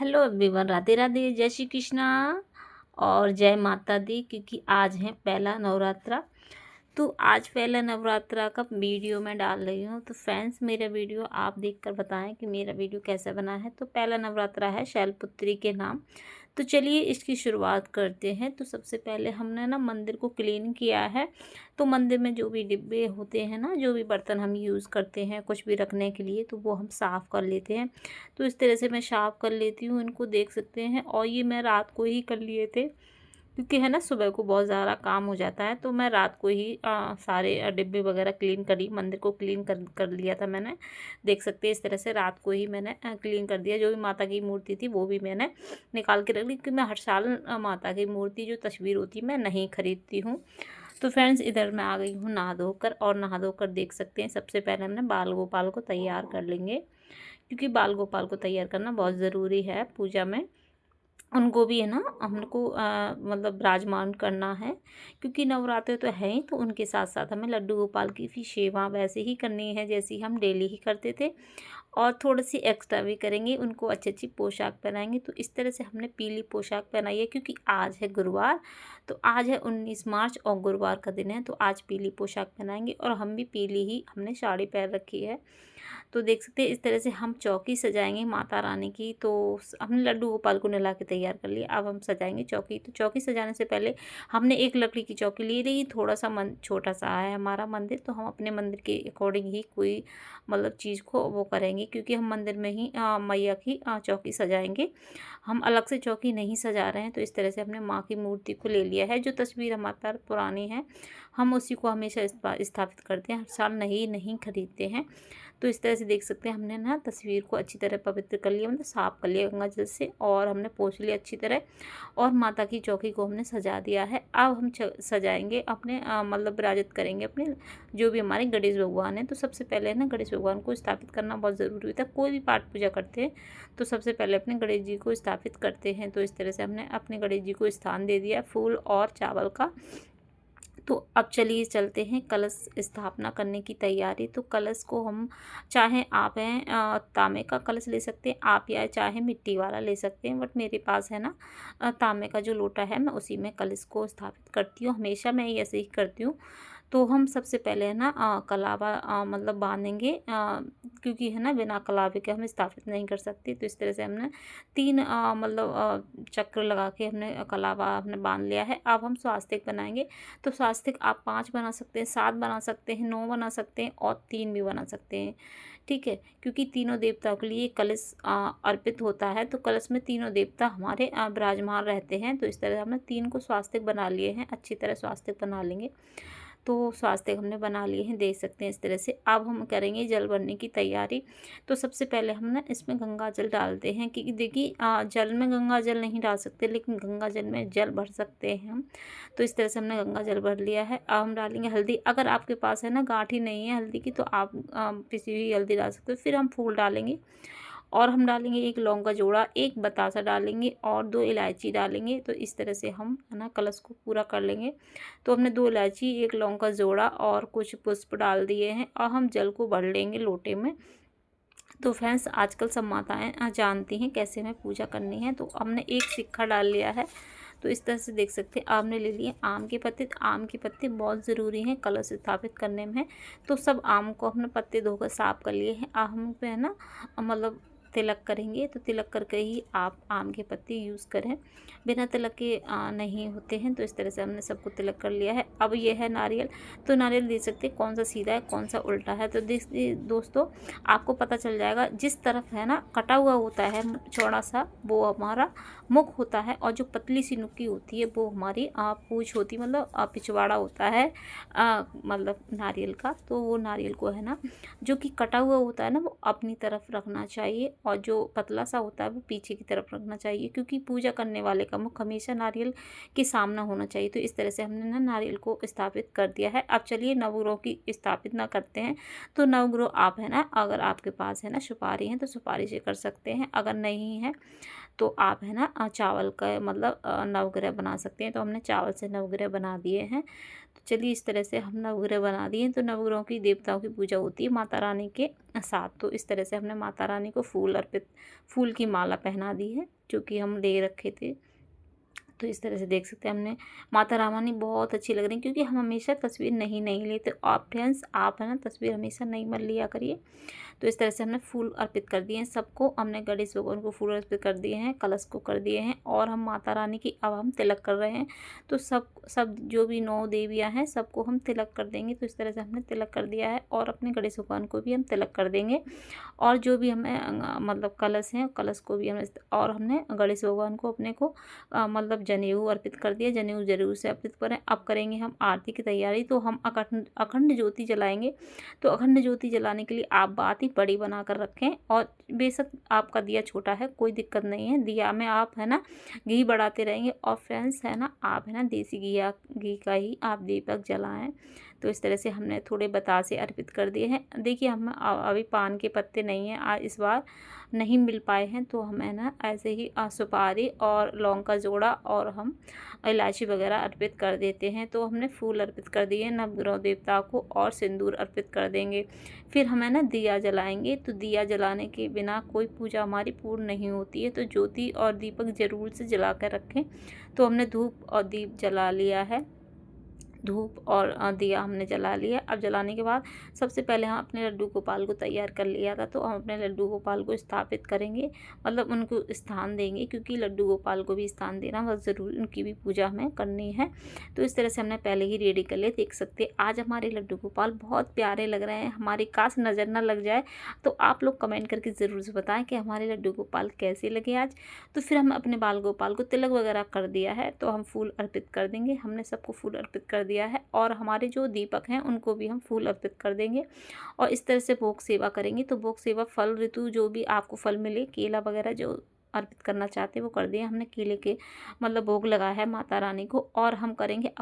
Hello everyone, Radhe Radhe, जय श्री कृष्णा और जय माता दी। क्योंकि आज है पहला नवरात्रा, तो आज पहला नवरात्रा का वीडियो मैं डाल रही हूँ। तो फ्रेंड्स, मेरा वीडियो आप देखकर बताएं कि मेरा वीडियो कैसा बना है। तो पहला नवरात्रा है शैलपुत्री के नाम। तो चलिए इसकी शुरुआत करते हैं। तो सबसे पहले हमने ना मंदिर को क्लीन किया है। तो मंदिर में जो भी डिब्बे होते हैं ना, जो भी बर्तन हम यूज़ करते हैं कुछ भी रखने के लिए, तो वो हम साफ़ कर लेते हैं। तो इस तरह से मैं साफ़ कर लेती हूँ, इनको देख सकते हैं। और ये मैं रात को ही कर लिए थे, क्योंकि है ना सुबह को बहुत ज़्यादा काम हो जाता है। तो मैं रात को ही सारे डिब्बे वगैरह क्लीन करी, मंदिर को क्लीन कर लिया था मैंने। देख सकते हैं इस तरह से रात को ही मैंने क्लीन कर दिया। जो भी माता की मूर्ति थी वो भी मैंने निकाल के रख ली, क्योंकि मैं हर साल माता की मूर्ति जो तस्वीर होती है मैं नहीं खरीदती हूँ। तो फ्रेंड्स, इधर मैं आ गई हूँ नहा धोकर, और नहा धोकर देख सकते हैं सबसे पहले हमने बाल गोपाल को तैयार कर लेंगे, क्योंकि बाल गोपाल को तैयार करना बहुत ज़रूरी है पूजा में। उनको भी है ना हमको मतलब विराजमान करना है, क्योंकि नवरात्रे तो है ही। तो उनके साथ साथ हमें लड्डू गोपाल की भी सेवा वैसे ही करनी है जैसी हम डेली ही करते थे, और थोड़ी सी एक्स्ट्रा भी करेंगे। उनको अच्छी अच्छी पोशाक पहनाएंगे। तो इस तरह से हमने पीली पोशाक पहनाई है, क्योंकि आज है गुरुवार। तो आज है 19 मार्च और गुरुवार का दिन है। तो आज पीली पोशाक पहनाएंगे, और हम भी पीली ही हमने साड़ी पहन रखी है। तो देख सकते हैं इस तरह से हम चौकी सजाएंगे माता रानी की। तो हमने लड्डू गोपाल को नला के तैयार कर लिया, अब हम सजाएंगे चौकी। तो चौकी सजाने से पहले हमने एक लकड़ी की चौकी ली रही। थोड़ा सा छोटा सा है हमारा मंदिर, तो हम अपने मंदिर के अकॉर्डिंग ही कोई मतलब चीज़ को वो करेंगे, क्योंकि हम मंदिर में ही मैया की चौकी सजाएंगे। हम अलग से चौकी नहीं सजा रहे हैं। तो इस तरह से हमने माँ की मूर्ति को ले लिया है। जो तस्वीर हमारे पास पुरानी है, हम उसी को हमेशा स्थापित करते हैं, हर साल नहीं खरीदते हैं। तो इस तरह से देख सकते हैं हमने ना तस्वीर को अच्छी तरह पवित्र कर लिया, मतलब साफ़ कर लिया गंगा जल से, और हमने पोंछ लिया अच्छी तरह। और माता की चौकी को हमने सजा दिया है। अब हम सजाएंगे अपने मतलब विराजित करेंगे अपने जो भी हमारे गणेश भगवान हैं। तो सबसे पहले ना गणेश भगवान को स्थापित करना बहुत ज़रूरी होता है। कोई भी पाठ पूजा करते हैं तो सबसे पहले अपने गणेश जी को स्थापित करते हैं। तो इस तरह से हमने अपने गणेश जी को स्थान दे दिया फूल और चावल का। तो अब चलिए चलते हैं कलश स्थापना करने की तैयारी। तो कलश को हम चाहे आप हैं तांबे का कलश ले सकते हैं आप, या चाहे मिट्टी वाला ले सकते हैं। बट मेरे पास है ना तांबे का जो लोटा है, मैं उसी में कलश को स्थापित करती हूँ। हमेशा मैं ऐसे ही करती हूँ। तो हम सबसे पहले है ना कलावा मतलब बांधेंगे, क्योंकि है ना बिना कलावे के हम स्थापित नहीं कर सकते। तो इस तरह से हमने 3 मतलब चक्र लगा के हमने कलावा हमने बांध लिया है। अब हम स्वास्तिक बनाएंगे। तो स्वास्तिक आप 5 बना सकते हैं, 7 बना सकते हैं, 9 बना सकते हैं, और 3 भी बना सकते हैं। ठीक है, क्योंकि तीनों देवताओं के लिए कलश अर्पित होता है। तो कलश में तीनों देवता हमारे विराजमान रहते हैं। तो इस तरह हमने 3 को स्वास्तिक बना लिए हैं, अच्छी तरह स्वास्तिक बना लेंगे। तो स्वास्तिक हमने बना लिए हैं, देख सकते हैं इस तरह से। अब हम करेंगे जल भरने की तैयारी। तो सबसे पहले हम ना इसमें गंगा जल डालते हैं, क्योंकि देखिए जल में गंगा जल नहीं डाल सकते, लेकिन गंगा जल में जल भर सकते हैं हम। तो इस तरह से हमने गंगा जल भर लिया है। अब हम डालेंगे हल्दी। अगर आपके पास है ना गांठी नहीं है हल्दी की, तो आप पिसी हुई हल्दी डाल सकते हो। फिर हम फूल डालेंगे, और हम डालेंगे 1 लौंग का जोड़ा, 1 बतासा डालेंगे, और 2 इलायची डालेंगे। तो इस तरह से हम है ना कलश को पूरा कर लेंगे। तो हमने 2 इलायची, 1 लौंग का जोड़ा और कुछ पुष्प डाल दिए हैं, और हम जल को भर लेंगे लोटे में। तो फ्रेंड्स, आजकल सब माताएं जानती हैं कैसे हमें पूजा करनी है। तो हमने 1 सिक्का डाल लिया है। तो इस तरह से देख सकते हैं आपने ले लिए आम के पत्ते। तो आम के पत्ते बहुत ज़रूरी हैं कलश स्थापित करने में। तो सब आम को हमने पत्ते धोकर साफ कर लिए हैं। अब हम पे है ना मतलब तिलक करेंगे। तो तिलक करके ही आप आम के पत्ते यूज़ करें, बिना तिलक के नहीं होते हैं। तो इस तरह से हमने सबको तिलक कर लिया है। अब ये है नारियल। तो नारियल देख सकते हैं कौन सा सीधा है कौन सा उल्टा है। तो दोस्तों, आपको पता चल जाएगा। जिस तरफ है ना कटा हुआ होता है चौड़ा सा, वो हमारा मुख होता है, और जो पतली सी नुक्की होती है वो हमारी पूँछ होती है, मतलब पिछवाड़ा होता है मतलब नारियल का। तो वो नारियल को है ना जो कि कटा हुआ होता है ना, वो अपनी तरफ रखना चाहिए, और जो पतला सा होता है वो पीछे की तरफ रखना चाहिए, क्योंकि पूजा करने वाले का मुख हमेशा नारियल के सामना होना चाहिए। तो इस तरह से हमने ना नारियल को स्थापित कर दिया है। अब चलिए नवग्रह की स्थापित ना करते हैं। तो नवग्रह आप है ना, अगर आपके पास है ना सुपारी है तो सुपारी से कर सकते हैं, अगर नहीं है तो आप है ना चावल का मतलब नवग्रह बना सकते हैं। तो हमने चावल से नवग्रह बना दिए हैं। चलिए इस तरह से हम नवग्रह बना दिए। तो नवग्रहों की देवताओं की पूजा होती है माता रानी के साथ। तो इस तरह से हमने माता रानी को फूल की माला पहना दी है जो कि हम ले रखे थे। तो इस तरह से देख सकते हैं हमने माता रानी बहुत अच्छी लग रही है, क्योंकि हम हमेशा तस्वीर नहीं लेते। आप फ्रेंड्स आप है ना तस्वीर हमेशा नहीं मत लिया करिए। तो इस तरह से हमने फूल अर्पित कर दिए हैं सबको। हमने गणेश भगवान को फूल अर्पित कर दिए हैं, कलश को कर दिए हैं, और हम माता रानी की अब हम तिलक कर रहे हैं। तो सब जो भी 9 देवियाँ हैं सबको हम तिलक कर देंगे। तो इस तरह से हमने तिलक कर दिया है, और अपने गणेश भगवान को भी हम तिलक कर देंगे। और जो भी हमें मतलब कलश है, कलश को भी हमने, और हमने गणेश भगवान को अपने को मतलब जनेऊ अर्पित कर दिया। जनेऊ जरूर से अर्पित करें। अब करेंगे हम आरती की तैयारी। तो हम अखंड ज्योति जलाएंगे। तो अखंड ज्योति जलाने के लिए आप बात ही बड़ी बना कर रखें, और बेशक आपका दिया छोटा है कोई दिक्कत नहीं है, दिया में आप है ना घी बढ़ाते रहेंगे। और फ्रेंड्स है ना आप है ना देसी घी का ही आप दीपक जलाएं। तो इस तरह से हमने थोड़े बतासे अर्पित कर दिए हैं। देखिए हम अभी पान के पत्ते नहीं हैं इस बार नहीं मिल पाए हैं, तो हमें ना ऐसे ही सुपारी और लौंग का जोड़ा और हम इलायची वगैरह अर्पित कर देते हैं। तो हमने फूल अर्पित कर दिए नवग्रह देवता को, और सिंदूर अर्पित कर देंगे। फिर हमें ना दिया जलाएंगे। तो दिया जलाने के बिना कोई पूजा हमारी पूर्ण नहीं होती है। तो ज्योति और दीपक जरूर से जला कर रखें। तो हमने धूप और दीप जला लिया है, धूप और दिया हमने जला लिया। अब जलाने के बाद सबसे पहले हम अपने लड्डू गोपाल को तैयार कर लिया था। तो हम अपने लड्डू गोपाल को स्थापित करेंगे, मतलब उनको स्थान देंगे, क्योंकि लड्डू गोपाल को भी स्थान देना बहुत ज़रूरी, उनकी भी पूजा हमें करनी है। तो इस तरह से हमने पहले ही रेडी कर लिया। देख सकते हैं आज हमारे लड्डू गोपाल बहुत प्यारे लग रहे हैं। हमारी काश नज़र ना लग जाए। तो आप लोग कमेंट करके ज़रूर से बताएं कि हमारे लड्डू गोपाल कैसे लगे आज। तो फिर हम अपने बाल गोपाल को तिलक वगैरह कर दिया है। तो हम फूल अर्पित कर देंगे। हमने सबको फूल अर्पित कर दिया है, और हमारे जो दीपक हैं उनको भी हम फूल अर्पित कर देंगे। और इस तरह से भोग सेवा करेंगे। तो भोग सेवा फल ऋतु जो भी आपको फल मिले, केला वगैरह जो अर्पित करना चाहते हैं वो कर दिए। हमने केले के मतलब भोग लगाया है माता रानी को। और हम करेंगे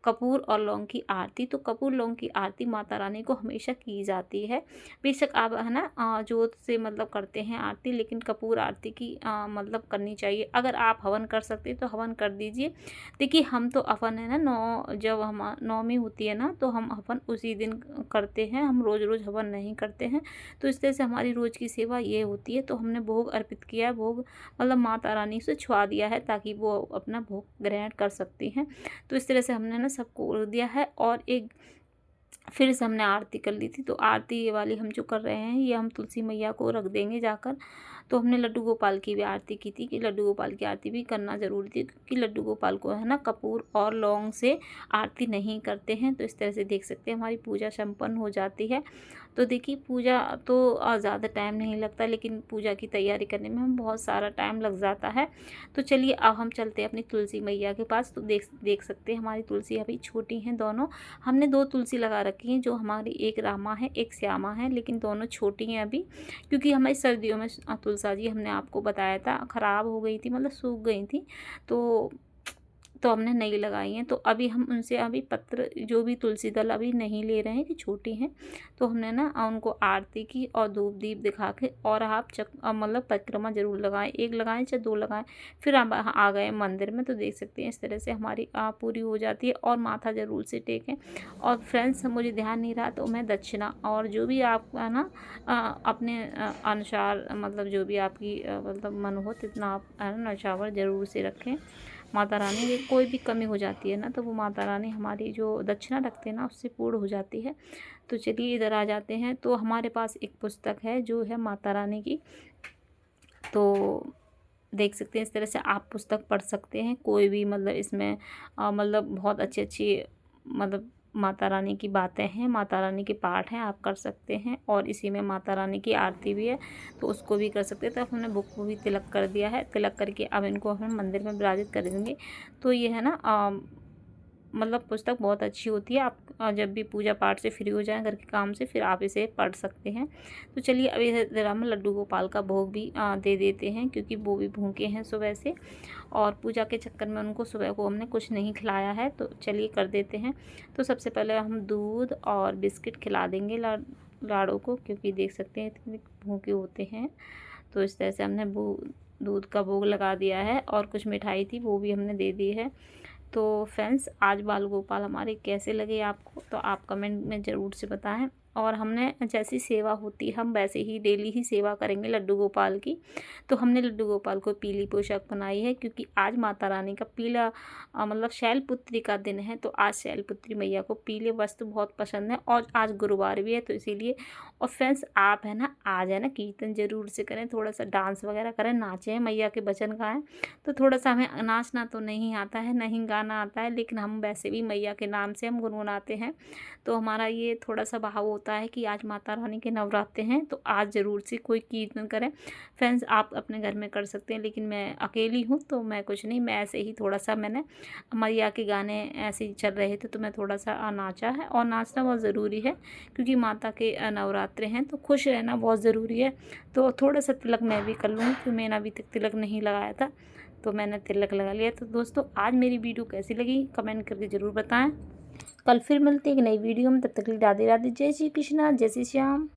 कपूर और लौंग की आरती। तो कपूर लौंग की आरती माता रानी को हमेशा की जाती है। बेशक आप है ना जोत से मतलब करते हैं आरती, लेकिन कपूर आरती की मतलब करनी चाहिए। अगर आप हवन कर सकते हैं तो हवन कर दीजिए। देखिए हम तो हवन है ना जब हम नौमी होती है ना तो हम हवन उसी दिन करते हैं, हम रोज़ रोज़ हवन नहीं करते हैं। तो इस तरह से हमारी रोज़ की सेवा ये होती है। तो हमने भोग अर्पित किया है, भोग मतलब माता रानी से छुआ दिया है ताकि वो अपना भोग ग्रहण कर सकती हैं। तो इस तरह से हमने ना सबको उड़ दिया है। और एक फिर से हमने आरती कर ली थी। तो आरती ये वाली हम जो कर रहे हैं ये हम तुलसी मैया को रख देंगे जाकर। तो हमने लड्डू गोपाल की भी आरती की थी, कि लड्डू गोपाल की आरती भी करना ज़रूरी थी, क्योंकि लड्डू गोपाल को है ना कपूर और लौंग से आरती नहीं करते हैं। तो इस तरह से देख सकते हैं हमारी पूजा संपन्न हो जाती है। तो देखिए पूजा तो ज़्यादा टाइम नहीं लगता, लेकिन पूजा की तैयारी करने में हम बहुत सारा टाइम लग जाता है। तो चलिए अब हम चलते हैं अपनी तुलसी मैया के पास। तो देख सकते हैं हमारी तुलसी अभी छोटी हैं दोनों। हमने 2 तुलसी लगा रखी हैं, जो हमारी एक रामा है एक श्यामा है, लेकिन दोनों छोटी हैं अभी, क्योंकि हमारी सर्दियों में तुलसा जी हमने आपको बताया था ख़राब हो गई थी, मतलब सूख गई थी। तो हमने नहीं लगाई हैं। तो अभी हम उनसे अभी पत्र जो भी तुलसी दल अभी नहीं ले रहे हैं कि छोटी हैं। तो हमने ना उनको आरती की और धूप दीप दिखा के, और आप मतलब परिक्रमा जरूर लगाएं, 1 लगाएं चाहे 2 लगाएं। फिर हम आ गए मंदिर में। तो देख सकते हैं इस तरह से हमारी पूरी हो जाती है। और माथा जरूर से टेकें। और फ्रेंड्स मुझे ध्यान नहीं रहा तो मैं दक्षिणा और जो भी आप है ना अपने अनुसार मतलब जो भी आपकी मतलब मन हो तितना आप है ना नौछावर ज़रूर से रखें। माता रानी की कोई भी कमी हो जाती है ना तो वो माता रानी हमारी जो दक्षिणा रखते हैं ना उससे पूर्ण हो जाती है। तो चलिए इधर आ जाते हैं। तो हमारे पास एक पुस्तक है जो है माता रानी की। तो देख सकते हैं इस तरह से आप पुस्तक पढ़ सकते हैं कोई भी, मतलब इसमें मतलब बहुत अच्छी अच्छी मतलब माता रानी की बातें हैं, माता रानी के पाठ हैं, आप कर सकते हैं। और इसी में माता रानी की आरती भी है तो उसको भी कर सकते हैं। तो हमने बुक को भी तिलक कर दिया है। तिलक करके अब इनको हम मंदिर में विराजित कर देंगे। तो ये है ना मतलब पुस्तक बहुत अच्छी होती है। आप जब भी पूजा पाठ से फ्री हो जाएं घर के काम से, फिर आप इसे पढ़ सकते हैं। तो चलिए अभी इधर हम लड्डू गोपाल का भोग भी दे देते हैं, क्योंकि वो भी भूखे हैं सुबह से, और पूजा के चक्कर में उनको सुबह को हमने कुछ नहीं खिलाया है। तो चलिए कर देते हैं। तो सबसे पहले हम दूध और बिस्किट खिला देंगे लाड़ों को, क्योंकि देख सकते हैं इतने भूखे होते हैं। तो इस तरह से हमने दूध का भोग लगा दिया है, और कुछ मिठाई थी वो भी हमने दे दी है। तो फ्रेंड्स आज बाल गोपाल हमारे कैसे लगे आपको, तो आप कमेंट में ज़रूर से बताएं। और हमने जैसी सेवा होती है हम वैसे ही डेली ही सेवा करेंगे लड्डू गोपाल की। तो हमने लड्डू गोपाल को पीली पोशाक बनाई है, क्योंकि आज माता रानी का पीला मतलब शैलपुत्री का दिन है। तो आज शैलपुत्री मैया को पीले वस्त्र बहुत पसंद है, और आज गुरुवार भी है तो इसीलिए। और फ्रेंड्स आप है ना, आज है ना कीर्तन ज़रूर से करें, थोड़ा सा डांस वगैरह करें, नाचें, मैया के भजन गाएं। तो थोड़ा सा हमें नाचना तो नहीं आता है, नहीं गाना आता है, लेकिन हम वैसे भी मैया के नाम से हम गुनगुनाते हैं। तो हमारा ये थोड़ा सा भाव होता है कि आज माता रानी के नवरात्रे हैं, तो आज ज़रूर से कोई कीर्तन करें। फ्रेंड्स आप अपने घर में कर सकते हैं, लेकिन मैं अकेली हूँ तो मैं कुछ नहीं, मैं ऐसे ही थोड़ा सा मैंने मैया के गाने ऐसे ही चल रहे थे तो मैं थोड़ा सा नाचा है। और नाचना बहुत ज़रूरी है, क्योंकि माता के नवरात्रे हैं तो खुश रहना बहुत ज़रूरी है। तो थोड़ा सा तिलक मैं भी कर लूँगी, क्योंकि मैंने अभी तक तिलक नहीं लगाया था, तो मैंने तिलक लगा लिया। तो दोस्तों आज मेरी वीडियो कैसी लगी कमेंट करके ज़रूर बताएं। कल फिर मिलते हैं एक नई वीडियो में, तब तक के लिए राधे राधे, जय श्री कृष्णा, जय श्री श्याम।